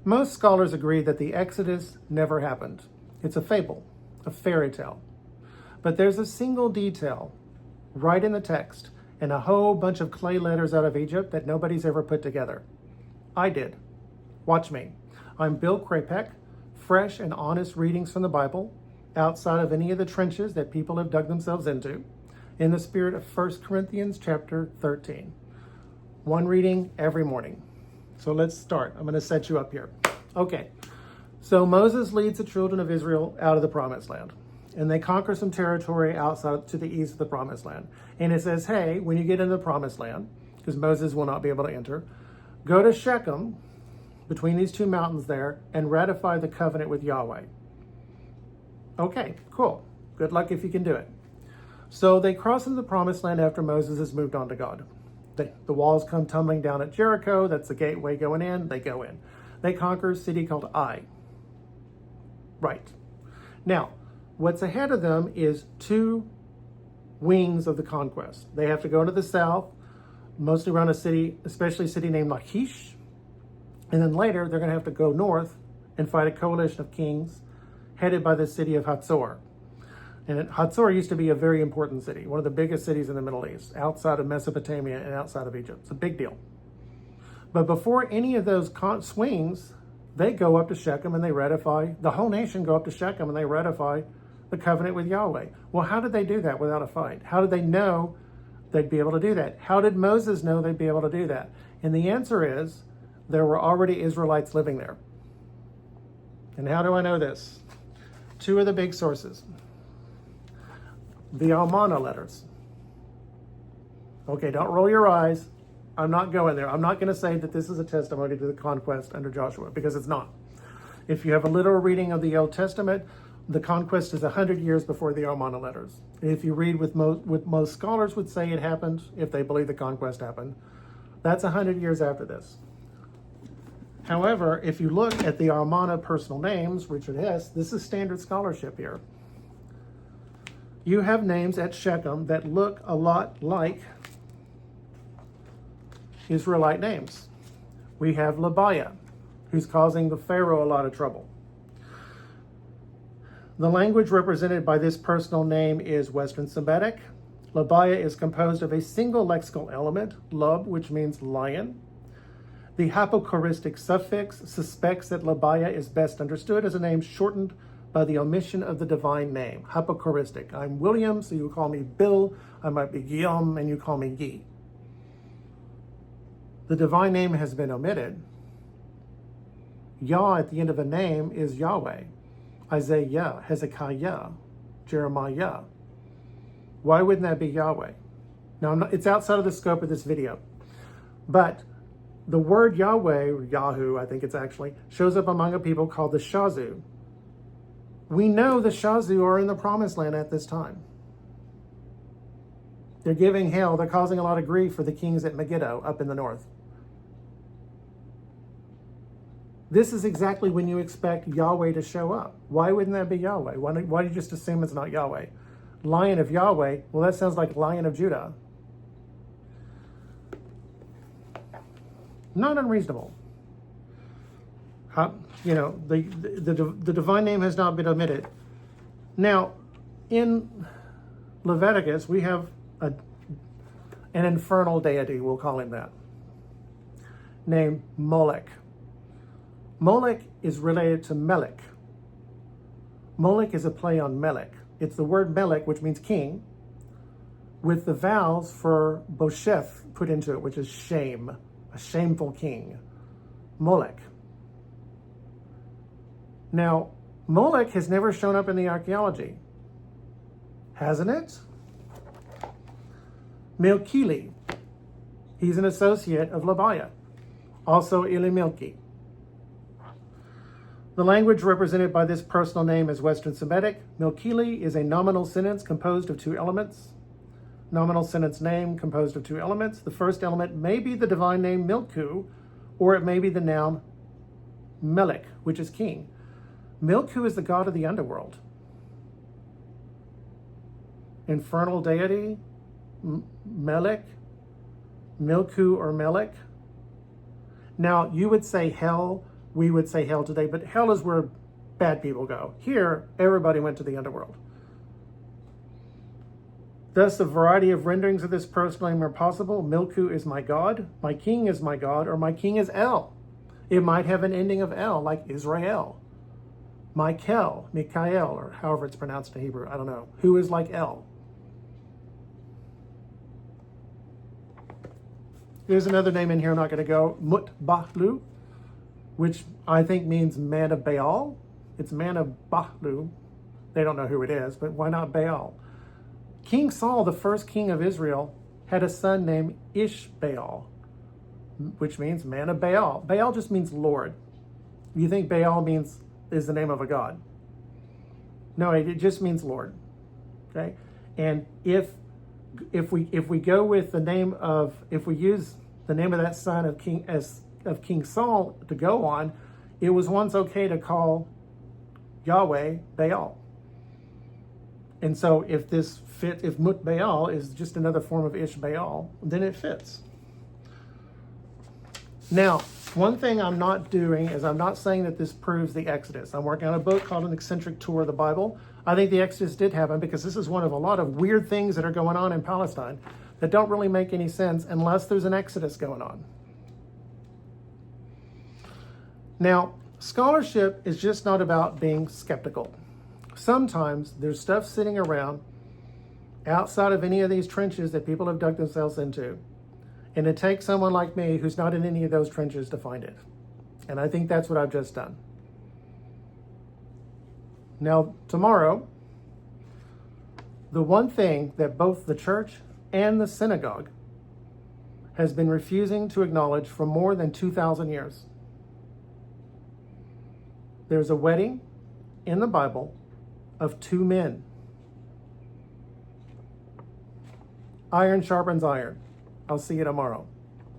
Most scholars agree that the Exodus never happened. It's a fable, a fairy tale. But there's a single detail right in the text and a whole bunch of clay letters out of Egypt that nobody's ever put together. I did. Watch me. I'm Bill Krapek, fresh and honest readings from the Bible, outside of any of the trenches that people have dug themselves into, in the spirit of 1 Corinthians chapter 13. One reading every morning. So let's start. I'm going to set you up here. Okay. So Moses leads the children of Israel out of the promised land, and they conquer some territory outside to the east of the promised land. And it says, hey, when you get into the promised land, because Moses will not be able to enter, go to Shechem, between these two mountains there, and ratify the covenant with Yahweh. Okay, cool. Good luck if you can do it. So they cross into the promised land after Moses has moved on to God. The walls come tumbling down at Jericho. That's the gateway going in. They go in. They conquer a city called Ai. Right. Now, what's ahead of them is two wings of the conquest. They have to go to the south, mostly around a city, especially a city named Lachish. And then later, they're going to have to go north and fight a coalition of kings headed by the city of Hatzor. And Hatzor used to be a very important city, one of the biggest cities in the Middle East, outside of Mesopotamia and outside of Egypt. It's a big deal. But before any of those swings, they go up to Shechem and they ratify, the whole nation go up to Shechem and they ratify the covenant with Yahweh. Well, how did they do that without a fight? How did they know they'd be able to do that? How did Moses know they'd be able to do that? And the answer is, there were already Israelites living there. And how do I know this? Two of the big sources. The Almana letters. Okay, don't roll your eyes. I'm not going there. I'm not going to say that this is a testimony to the conquest under Joshua, because it's not. If you have a literal reading of the Old Testament, the conquest is 100 years before the Almana letters. If you read with most scholars would say it happened, if they believe the conquest happened, that's 100 years after this. However, if you look at the Almana personal names, Richard Hess, this is standard scholarship here. You have names at Shechem that look a lot like Israelite names. We have Labiah, who's causing the Pharaoh a lot of trouble. The language represented by this personal name is Western Semitic. Labiah is composed of a single lexical element, lub, which means lion. The hypochoristic suffix suspects that Labiah is best understood as a name shortened by the omission of the divine name. Hypochoristic. I'm William, so you call me Bill. I might be Guillaume, and you call me Guy. The divine name has been omitted. Yah at the end of a name is Yahweh. Isaiah, Hezekiah, Jeremiah. Why wouldn't that be Yahweh? Now, it's outside of the scope of this video, but the word Yahweh, or Yahoo, I think it's actually, shows up among a people called the Shazu. We know the Shazu are in the promised land at this time. They're giving hell. They're causing a lot of grief for the kings at Megiddo up in the north. This is exactly when you expect Yahweh to show up. Why wouldn't that be Yahweh? Why do you just assume it's not Yahweh? Lion of Yahweh, well, that sounds like Lion of Judah. Not unreasonable. The divine name has not been omitted. Now, in Leviticus, we have an infernal deity, we'll call him that, named Molech. Molech is related to Melech. Molech is a play on Melech. It's the word Melech, which means king, with the vowels for Bosheth put into it, which is shame, a shameful king. Molech. Now, Molech has never shown up in the archaeology, hasn't it? Milkili, he's an associate of Labiah, also Ilimilki. The language represented by this personal name is Western Semitic. Milkili is a nominal sentence composed of two elements. Nominal sentence name composed of two elements. The first element may be the divine name Milku, or it may be the noun Melech, which is king. Milku is the god of the underworld. Infernal deity, Melech, Milku or Melech. Now, you would say hell we would say hell today, but hell is where bad people go. Here, everybody went to the underworld. Thus, a variety of renderings of this personal name are possible. Milku is my God, my king is my God, or my king is El. It might have an ending of El, like Israel. Michael, or however it's pronounced in Hebrew, I don't know. Who is like El? There's another name in here I'm not going to go. Mutbahlu, which I think means man of Baal. It's man of Bahlu. They don't know who it is, but why not Baal? King Saul, the first king of Israel, had a son named Ishbaal, which means man of Baal. Baal just means Lord. You think Baal is the name of a god? No, it just means Lord. Okay, and if we go with the name of, if we use the name of that son of King Saul to go on, it was once okay to call Yahweh Baal. And so if Mut Baal is just another form of Ish Baal, then it fits. Now, one thing I'm not doing is I'm not saying that this proves the Exodus. I'm working on a book called An Eccentric Tour of the Bible. I think the Exodus did happen because this is one of a lot of weird things that are going on in Palestine that don't really make any sense unless there's an Exodus going on. Now, scholarship is just not about being skeptical. Sometimes there's stuff sitting around outside of any of these trenches that people have dug themselves into. And it takes someone like me who's not in any of those trenches to find it. And I think that's what I've just done. Now, tomorrow, the one thing that both the church and the synagogue has been refusing to acknowledge for more than 2,000 years. There's a wedding in the Bible of two men. Iron sharpens iron. I'll see you tomorrow.